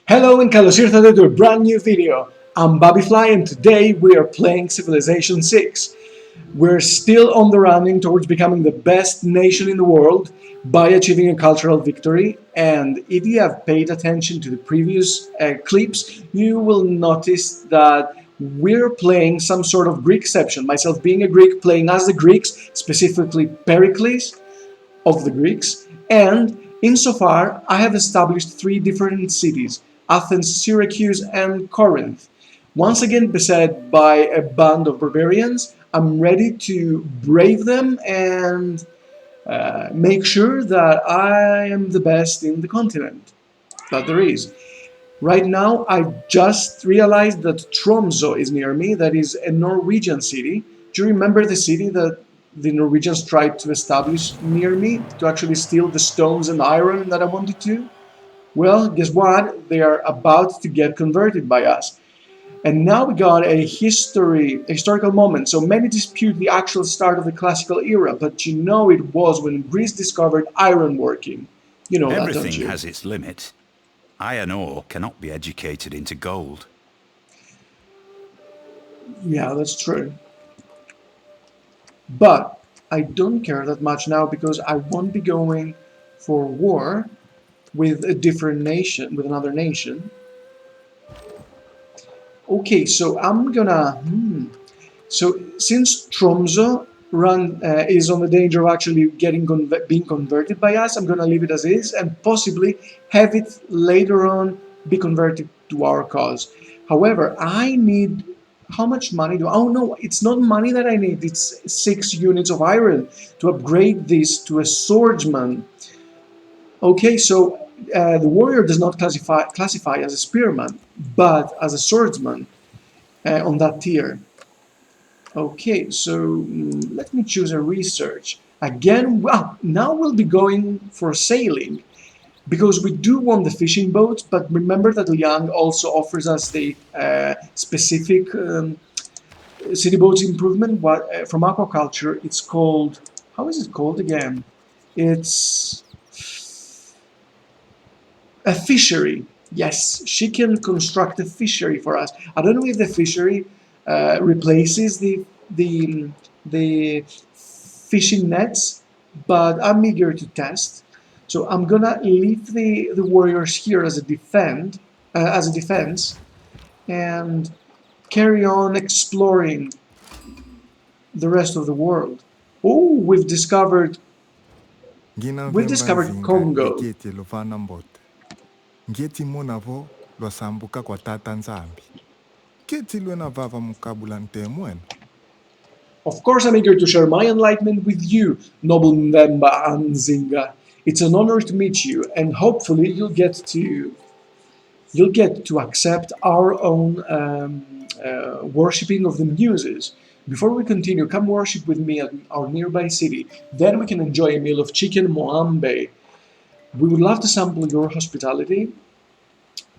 Hello and Carlos here to a brand new video. I'm babifly and today we are playing Civilization 6. We're still on the running towards becoming the best nation in the world by achieving a cultural victory, and if you have paid attention to the previous clips, you will notice that we're playing some sort of Greekception, myself being a Greek, playing as the Greeks, specifically Pericles of the Greeks, and insofar I have established three different cities: Athens, Syracuse, and Corinth. Once again beset by a band of barbarians, I'm ready to brave them and make sure that I am the best in the continent that there is. Right now, I just realized that Tromsø is near me. That is a Norwegian city. Do you remember the city that the Norwegians tried to establish near me to actually steal the stones and iron that I wanted to? Well, guess what? They are about to get converted by us. And now we got a historical moment. So many dispute the actual start of the classical era, but you know it was when Greece discovered ironworking. You know that, don't Everything you? has its limit. Iron ore cannot be educated into gold. Yeah, that's true. But I don't care that much now because I won't be going for war with a different nation, with another nation. Okay, so I'm gonna. So since Tromsø is on the danger of actually being converted by us, I'm gonna leave it as is and possibly have it later on be converted to our cause. However, I need. How much money do? Oh no, it's not money that I need. It's 6 units of iron to upgrade this to a swordsman. Okay, so the warrior does not classify as a spearman, but as a swordsman on that tier. Okay, so let me choose a research. Again, well, now we'll be going for sailing because we do want the fishing boats, but remember that Liang also offers us the specific city boats improvement. From aquaculture, it's called, how is it called again? It's a fishery. Yes, she can construct a fishery for us. I don't know if the fishery replaces the fishing nets, but I'm eager to test. So I'm gonna leave the warriors here as a defense, and carry on exploring the rest of the world. Oh, we've discovered Nginavembazinga Congo. ngeketi lufana mbote. Ngeti monavo lwasambuka kwa tata nzambi. Keti lwena vava mukabula ntemwena. Of course, I'm eager to share my enlightenment with you, noble Mbemba Anzinga. It's an honor to meet you, and hopefully you'll get to accept our own worshipping of the muses. Before we continue, come worship with me at our nearby city. Then we can enjoy a meal of chicken moambe. We would love to sample your hospitality.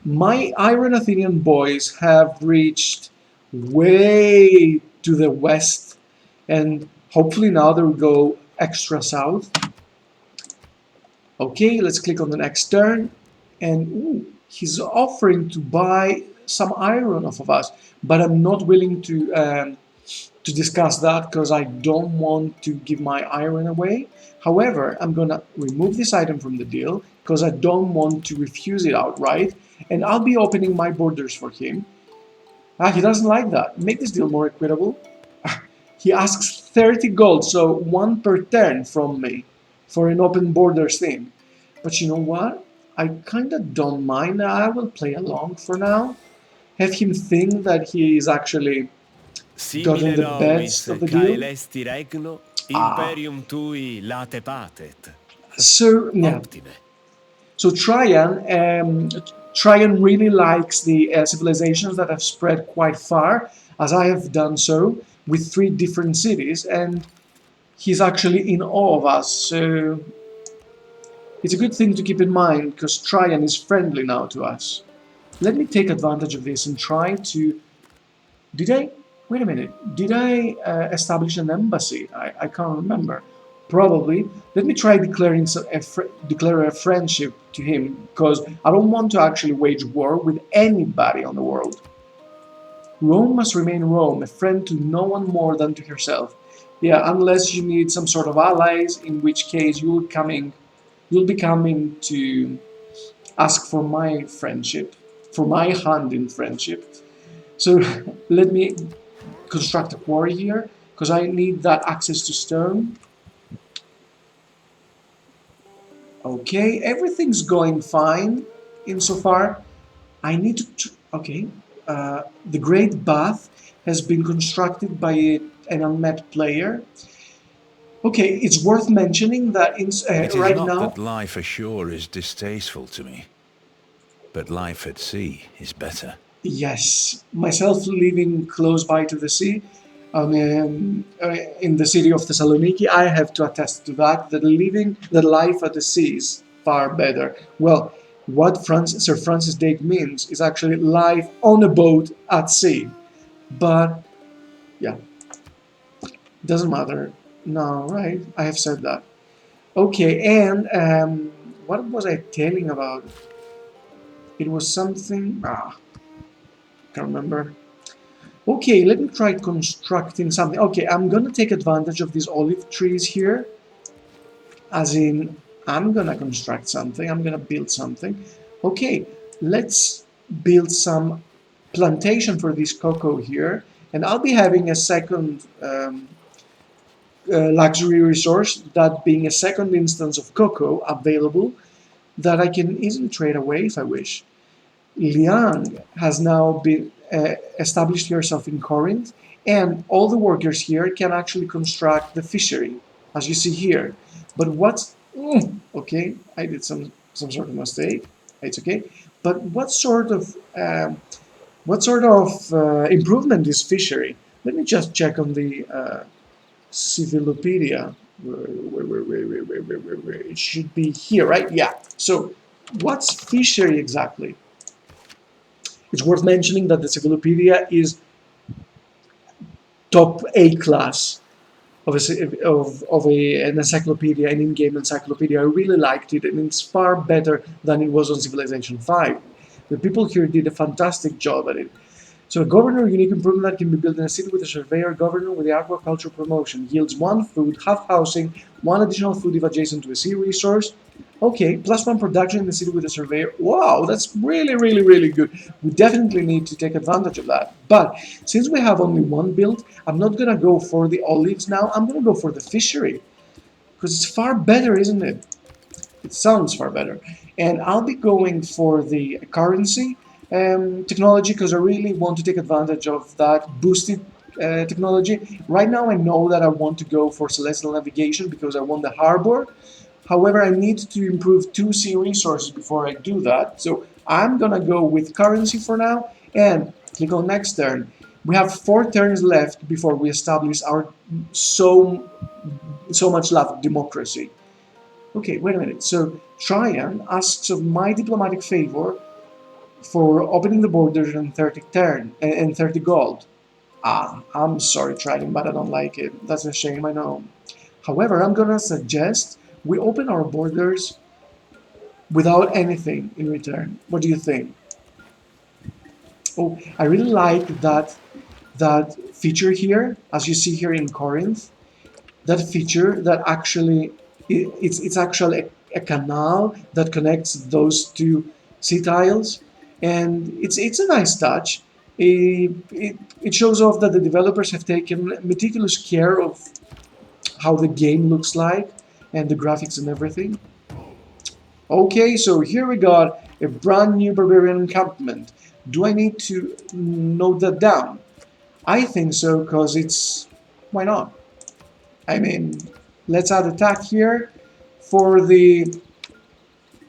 My Iron Athenian boys have reached way to the west, and hopefully now they'll go extra south. Okay, let's click on the next turn, and ooh, he's offering to buy some iron off of us, but I'm not willing to discuss that because I don't want to give my iron away. However, I'm gonna remove this item from the deal because I don't want to refuse it outright, and I'll be opening my borders for him. Ah, he doesn't like that. Make this deal more equitable. He asks 30 gold, so one per turn from me for an open borders thing. But you know what? I kinda don't mind. I will play along for now. Have him think that he's actually gotten Simile the novis, best of the cae deal. lesti regno, Ah, imperium tui late patet. so yeah. Optime. So Traian really likes the civilizations that have spread quite far, as I have done so with 3 different cities, and he's actually in awe of us. So it's a good thing to keep in mind because Traian is friendly now to us. Let me take advantage of this and try to. Did I? Wait a minute. Did I establish an embassy? I can't remember. Probably. Let me try declaring declare a friendship to him because I don't want to actually wage war with anybody on the world. Rome must remain Rome, a friend to no one more than to herself. Yeah, unless you need some sort of allies, in which case you'll be coming to ask for my friendship, for my hand in friendship. So let me construct a quarry here because I need that access to stone. Okay, everything's going fine insofar. I need to. Okay, the Great Bath has been constructed by an unmet player. Okay, it's worth mentioning that It is right not now. that life ashore is distasteful to me, but life at sea is better. Yes, myself living close by to the sea, in the city of Thessaloniki, I have to attest to that. The life at the sea is far better. Well, what Sir Francis Drake means is actually life on a boat at sea. But yeah, doesn't matter. No, right? I have said that. Okay, and what was I telling about? It was something. Can't remember. Okay, let me try constructing something. Okay, I'm gonna take advantage of these olive trees here, as in I'm gonna construct something, I'm gonna build something. Okay, let's build some plantation for this cocoa here, and I'll be having a second luxury resource, that being a second instance of cocoa available that I can easily trade away if I wish. Liang has now been established herself in Corinth, and all the workers here can actually construct the fishery, as you see here. But what's okay? I did some sort of mistake. It's okay. But what sort of improvement is fishery? Let me just check on the Civilopedia. Where it should be here, right? Yeah. So, what's fishery exactly? It's worth mentioning that the Civilopedia is top A class of an encyclopedia, an in-game encyclopedia. I really liked it, and it's far better than it was on Civilization 5. The people here did a fantastic job at it. So a governor, unique improvement that can be built in a city with a surveyor governor with the aquaculture promotion. Yields 1 food, half housing, 1 additional food if adjacent to a sea resource. Okay, +1 production in the city with a surveyor. Wow, that's really, really, really good. We definitely need to take advantage of that. But since we have only one build, I'm not gonna go for the olives now. I'm gonna go for the fishery. Because it's far better, isn't it? It sounds far better. And I'll be going for the currency technology because I really want to take advantage of that boosted technology. Right now, I know that I want to go for celestial navigation because I want the harbor. However, I need to improve 2 sea resources before I do that. So I'm gonna go with currency for now and click on next turn. We have 4 turns left before we establish our so much loved democracy. Okay, wait a minute. So Traian asks of my diplomatic favor for opening the borders in 30 turn and 30 gold. I'm sorry, Traian, but I don't like it. That's a shame, I know. However, I'm gonna suggest we open our borders without anything in return. What do you think? Oh, I really like that feature here, as you see here in Corinth. That feature that actually it's actually a canal that connects those 2 sea tiles, and it's a nice touch. It shows off that the developers have taken meticulous care of how the game looks like and the graphics and everything. Okay, so here we got a brand new barbarian encampment. Do I need to note that down? I think so, because it's... why not? I mean, let's add attack here for the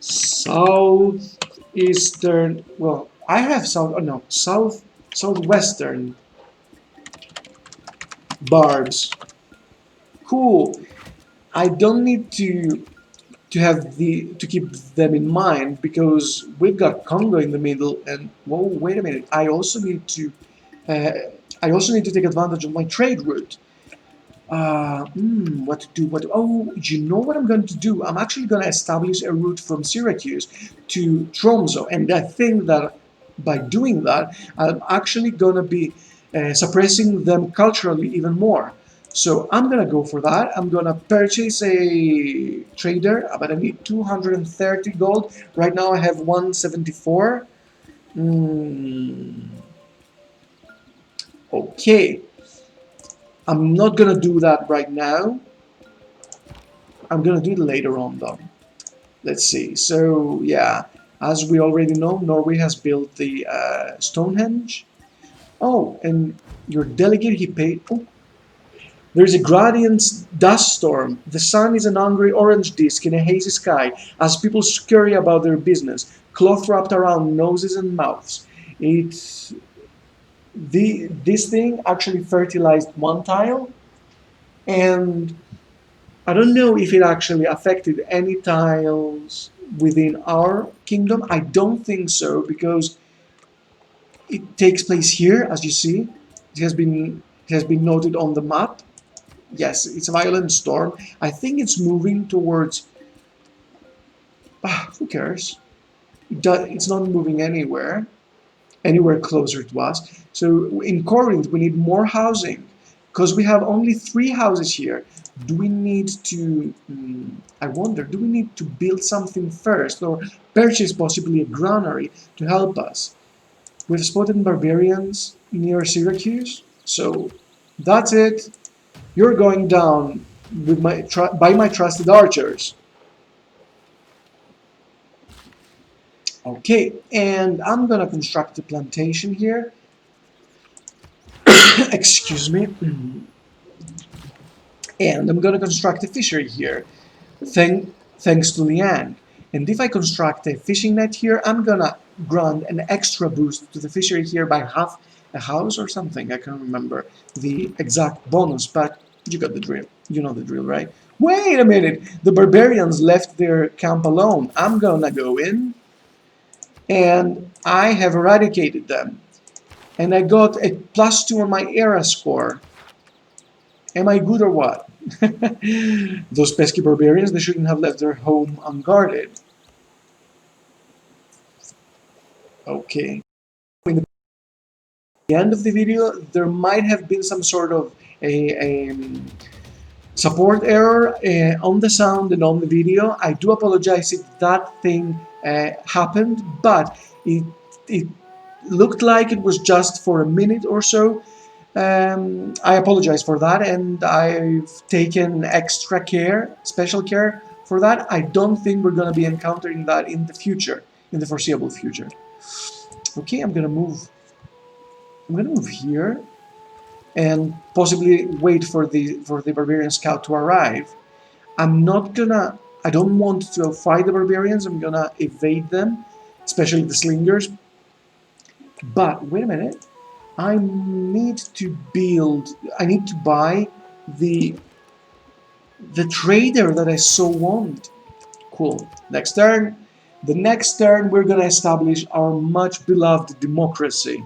southeastern... well, I have south... oh no, southwestern barbs. Cool. I don't need to keep them in mind because we've got Congo in the middle, and whoa, wait a minute. I also need to take advantage of my trade route. What to do? Oh, you know what I'm going to do? I'm actually going to establish a route from Syracuse to Tromso, and I think that by doing that, I'm actually going to be suppressing them culturally even more. So I'm going to go for that. I'm going to purchase a trader, but I need 230 gold. Right now I have 174. Okay. I'm not going to do that right now. I'm going to do it later on though. Let's see. So yeah, as we already know, Norway has built the Stonehenge. Oh, and your delegate, he paid. Oh, there's a gradient dust storm. The sun is an angry orange disk in a hazy sky as people scurry about their business, cloth wrapped around noses and mouths. It's this thing actually fertilized one tile, and I don't know if it actually affected any tiles within our kingdom. I don't think so because it takes place here, as you see. It has been noted on the map. Yes, it's a violent storm. I think it's moving towards. Who cares? It's not moving anywhere closer to us. So in Corinth, we need more housing because we have only 3 houses here. Do we need to, I wonder, do we need to build something first or purchase possibly a granary to help us? We've spotted barbarians near Syracuse, so that's it. You're going down with by my trusted archers. Okay, and I'm gonna construct a plantation here. Excuse me. And I'm gonna construct a fishery here, thanks to Liang. And if I construct a fishing net here, I'm gonna grant an extra boost to the fishery here by half a house or something. I can't remember the exact bonus, but you got the drill. You know the drill, right? Wait a minute! The barbarians left their camp alone. I'm gonna go in, and I have eradicated them. And I got a +2 on my era score. Am I good or what? Those pesky barbarians, they shouldn't have left their home unguarded. Okay. In the end of the video, there might have been some sort of a support error on the sound and on the video. I do apologize if that thing happened, but it looked like it was just for a minute or so. I apologize for that, and I've taken extra care, special care for that. I don't think we're going to be encountering that in the future, in the foreseeable future. Okay, I'm gonna move. I'm gonna move here and possibly wait for the barbarian scout to arrive. I'm not gonna. I don't want to fight the barbarians. I'm gonna evade them, especially the slingers. But wait a minute. I need to build. I need to buy the the trader that I so want. Cool. Next turn. The next turn, we're gonna establish our much beloved democracy.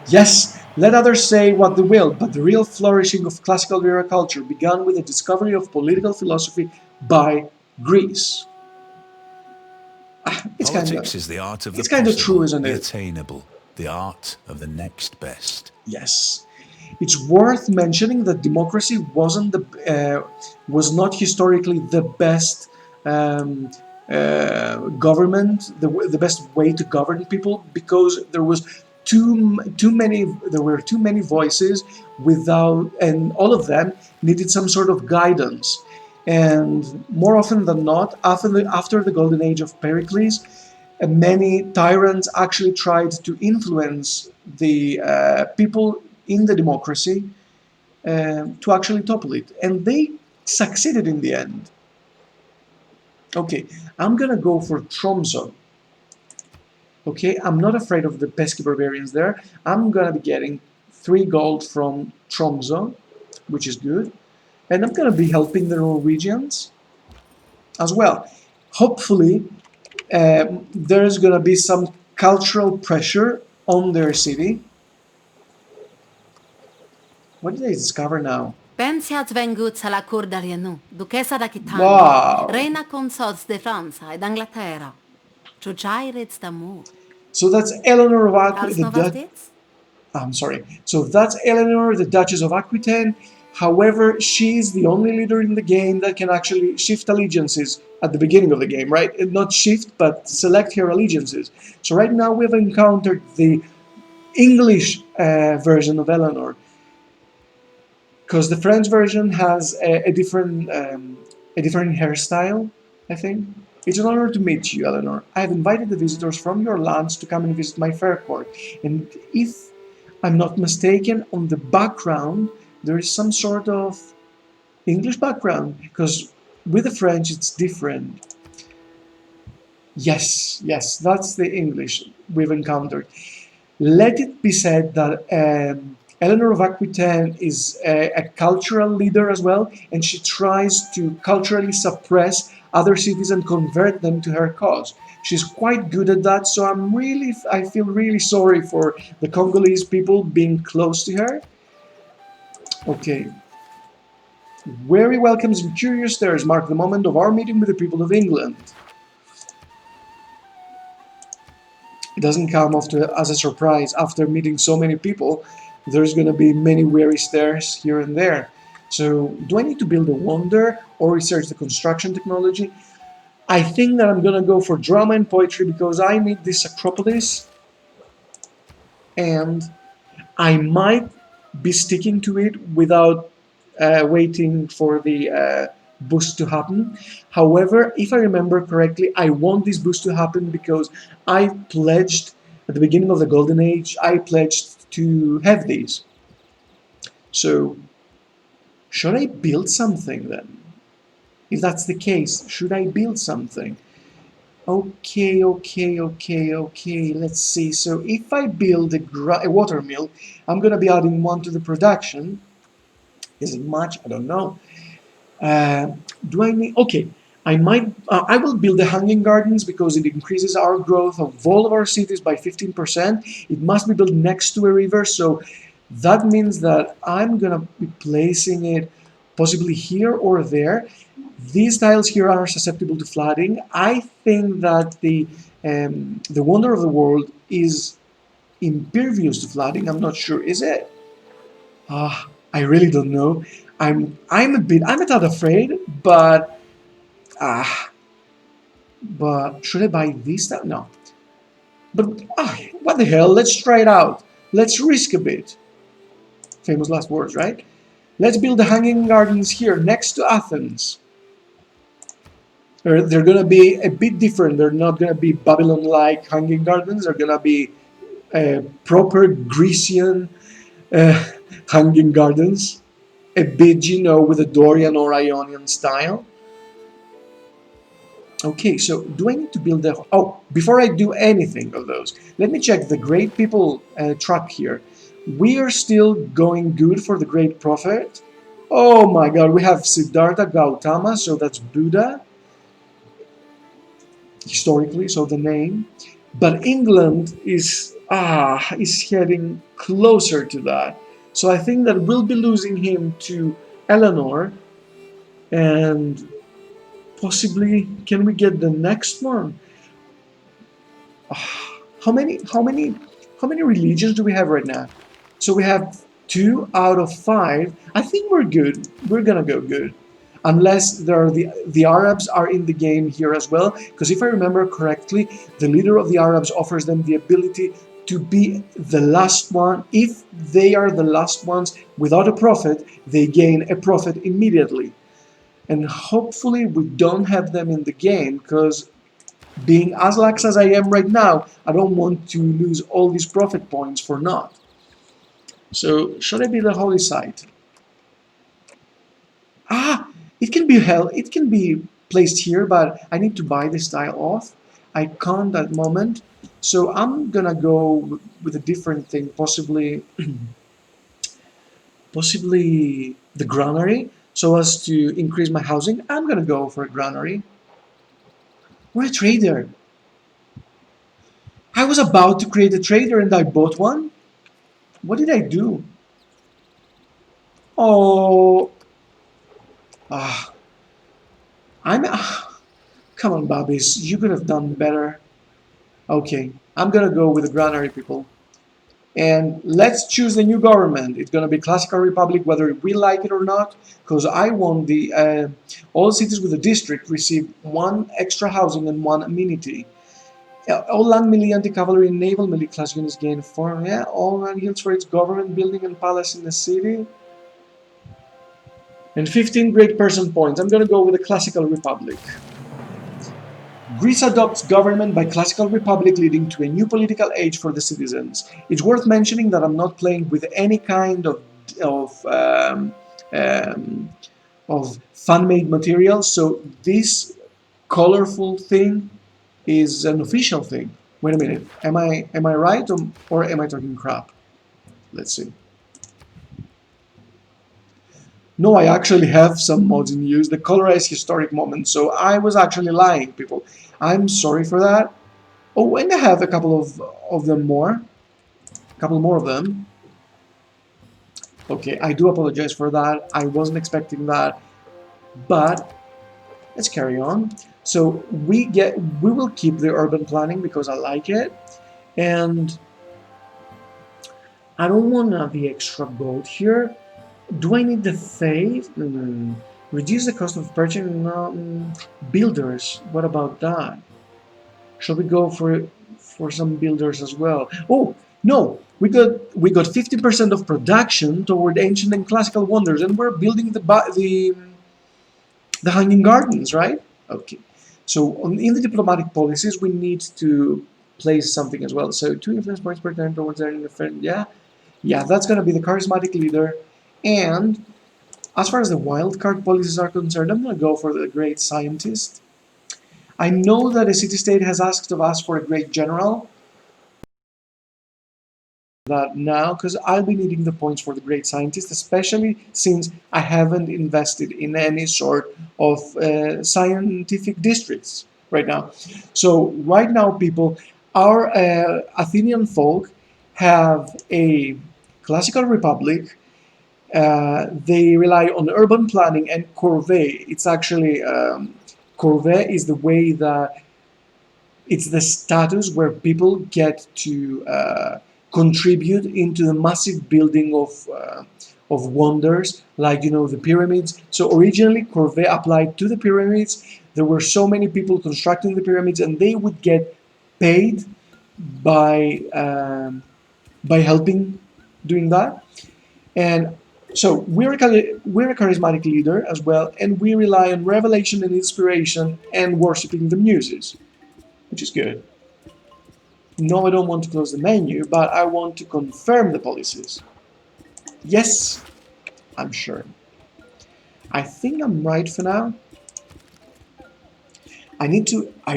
Yes, let others say what they will, but the real flourishing of classical era culture began with the discovery of political philosophy by Greece. It's kind Politics of is the art of the it's kind of true, possible, isn't the it? attainable, the art of the next best. Yes. It's worth mentioning that democracy was not historically the best um, government, the best way to govern people, because there were too many voices without, and all of them needed some sort of guidance. And more often than not, after the golden age of Pericles, many tyrants actually tried to influence the people in the democracy to actually topple it, and they succeeded in the end. Okay, I'm gonna go for Tromso. Okay, I'm not afraid of the pesky barbarians there. I'm gonna be getting 3 gold from Tromso, which is good, and I'm gonna be helping the Norwegians as well. Hopefully, there's gonna be some cultural pressure on their city. What did I discover now? Pensi ați vengut la cur d'Alienu, duchessa d'Aquitania, Wow. reina consorts de Franța ed Anglaterra. Ciuciaireți d'amour. So that's Eleanor of Aquitaine, Als the nu Dutch. știți? I'm sorry. So that's Eleanor, the Duchess of Aquitaine. However, she's the only leader in the game that can actually shift allegiances at the beginning of the game, right? Not shift, but select her allegiances. So right now we've encountered the English version of Eleanor, because the French version has a different hairstyle, I think. It's an honor to meet you, Eleanor. I have invited the visitors from your lands to come and visit my fair court. And if I'm not mistaken, on the background, there is some sort of English background, because with the French it's different. Yes, yes, that's the English we've encountered. Let it be said that Eleanor of Aquitaine is a cultural leader as well, and she tries to culturally suppress other cities and convert them to her cause. She's quite good at that, so I feel really sorry for the Congolese people being close to her. Okay. Very welcomes and curious stares mark the moment of our meeting with the people of England. It doesn't come as a surprise. After meeting so many people, there's going to be many weary stares here and there. So, do I need to build a wonder or research the construction technology? I think that I'm going to go for drama and poetry because I need this Acropolis, and I might be sticking to it without waiting for the boost to happen. However, if I remember correctly, I want this boost to happen because I pledged at the beginning of the Golden Age, I pledged to have these. So, should I build something then? If that's the case, should I build something? Okay, let's see. So if I build a water mill, I'm going to be adding one to the production. Is it much? I don't know. Do I need... Okay, I will build the hanging gardens because it increases our growth of all of our cities by 15%. It must be built next to a river, so that means that I'm going to be placing it possibly here or there. These tiles here are susceptible to flooding. I think that the wonder of the world is impervious to flooding. I'm not sure. Is it? I really don't know. I'm a tad afraid, but should I buy this stuff? No. But what the hell? Let's try it out. Let's risk a bit. Famous last words, right? Let's build the hanging gardens here next to Athens. They're going to be a bit different. They're not going to be Babylon-like hanging gardens. They're going to be proper Grecian hanging gardens. A bit, with a Dorian or Ionian style. Okay, so do I need to build a... Oh, before I do anything of those, let me check the Great People track here. We are still going good for the Great Prophet. Oh my god, we have Siddhartha Gautama, so that's Buddha. Historically, so the name. But England is heading closer to that. So I think that we'll be losing him to Eleanor, and possibly can we get the next one? How many religions do we have right now? So we have 2 out of 5. I think we're good. We're gonna go good. Unless the Arabs are in the game here as well, because if I remember correctly, the leader of the Arabs offers them the ability to be the last one. If they are the last ones without a prophet, they gain a prophet immediately. And hopefully we don't have them in the game, because being as lax as I am right now, I don't want to lose all these prophet points for naught. So, should I be the holy site? It can be placed here, but I need to buy this tile off. I can't at the moment, so I'm gonna go with a different thing, possibly the granary, so as to increase my housing. I'm gonna go for a granary. We're a trader. I was about to create a trader and I bought one. What did I do? Oh, ah, I'm. Come on, Babis, you could have done better. Okay, I'm gonna go with the granary people. And let's choose the new government. It's gonna be classical republic, whether we like it or not. Because I want the all cities with a district receive one extra housing and one amenity. All land melee, anti-cavalry, and naval melee class units gain 4. Yeah, all land guilds for its government building and palace in the city. And 15 great person points. I'm gonna go with the classical republic. Greece adopts government by classical republic, leading to a new political age for the citizens. It's worth mentioning that I'm not playing with any kind of um, of fan-made material, so this colorful thing is an official thing. Wait a minute, am I right or am I talking crap? Let's see. No, I actually have some mods in use. The colorize historic moments, so I was actually lying, people. I'm sorry for that. Oh, and I have a couple of them more. A couple more of them. Okay, I do apologize for that. I wasn't expecting that. But let's carry on. So we will keep the urban planning because I like it. And I don't want the extra gold here. Do I need the faith? Reduce the cost of purchasing builders. What about that? Shall we go for some builders as well? Oh no, we got 50% of production toward ancient and classical wonders, and we're building the hanging gardens, right? Okay. So in the diplomatic policies, we need to place something as well. So 2 influence points per turn towards their friend. Yeah, that's gonna be the charismatic leader. And as far as the wildcard policies are concerned, I'm gonna go for the great scientist. I know that a city-state has asked of us for a great general. That now, because I'll be needing the points for the great scientist, especially since I haven't invested in any sort of scientific districts right now. So right now, people, our Athenian folk have a classical republic. They rely on urban planning and corvée. It's actually corvée is the way that it's the status where people get to contribute into the massive building of wonders, like the pyramids. So originally, corvée applied to the pyramids. There were so many people constructing the pyramids, and they would get paid by helping doing that. And so we're a charismatic leader as well, and we rely on revelation and inspiration and worshiping the muses, which is good. No, I don't want to close the menu, but I want to confirm the policies. Yes, I'm sure. I think I'm right for now. I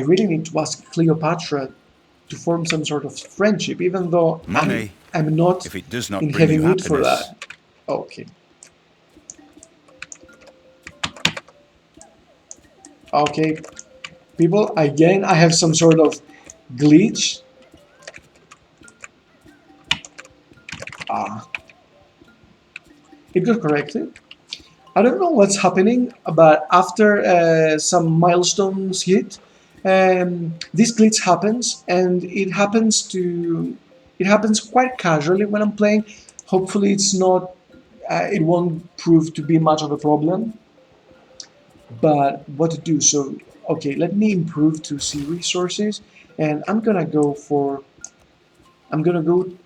really need to ask Cleopatra to form some sort of friendship, even though Money, I'm not if it does not in bring heavy you need for happiness. that. Okay. Okay, people, again, I have some sort of glitch. It got corrected. I don't know what's happening, but after some milestones hit, this glitch happens, and it happens quite casually when I'm playing. Hopefully, it won't prove to be much of a problem. But what to do? So, okay, let me improve to sea resources, and I'm gonna go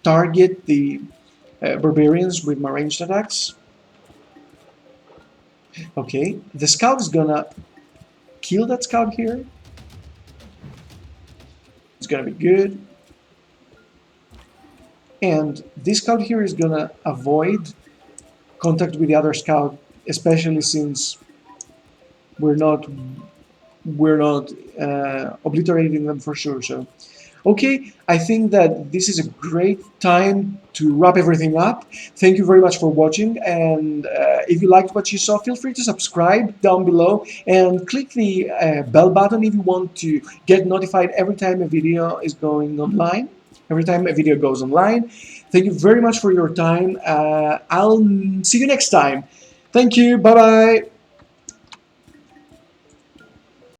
target the barbarians with my ranged attacks. Okay, the scout is gonna kill that scout here. It's gonna be good. And this scout here is gonna avoid contact with the other scout, especially since we're not obliterating them for sure. So, okay, I think that this is a great time to wrap everything up. Thank you very much for watching, and if you liked what you saw, feel free to subscribe down below and click the bell button if you want to get notified every time a video is going online. every time a video goes online. Thank you very much for your time. I'll see you next time. Thank you. Bye bye.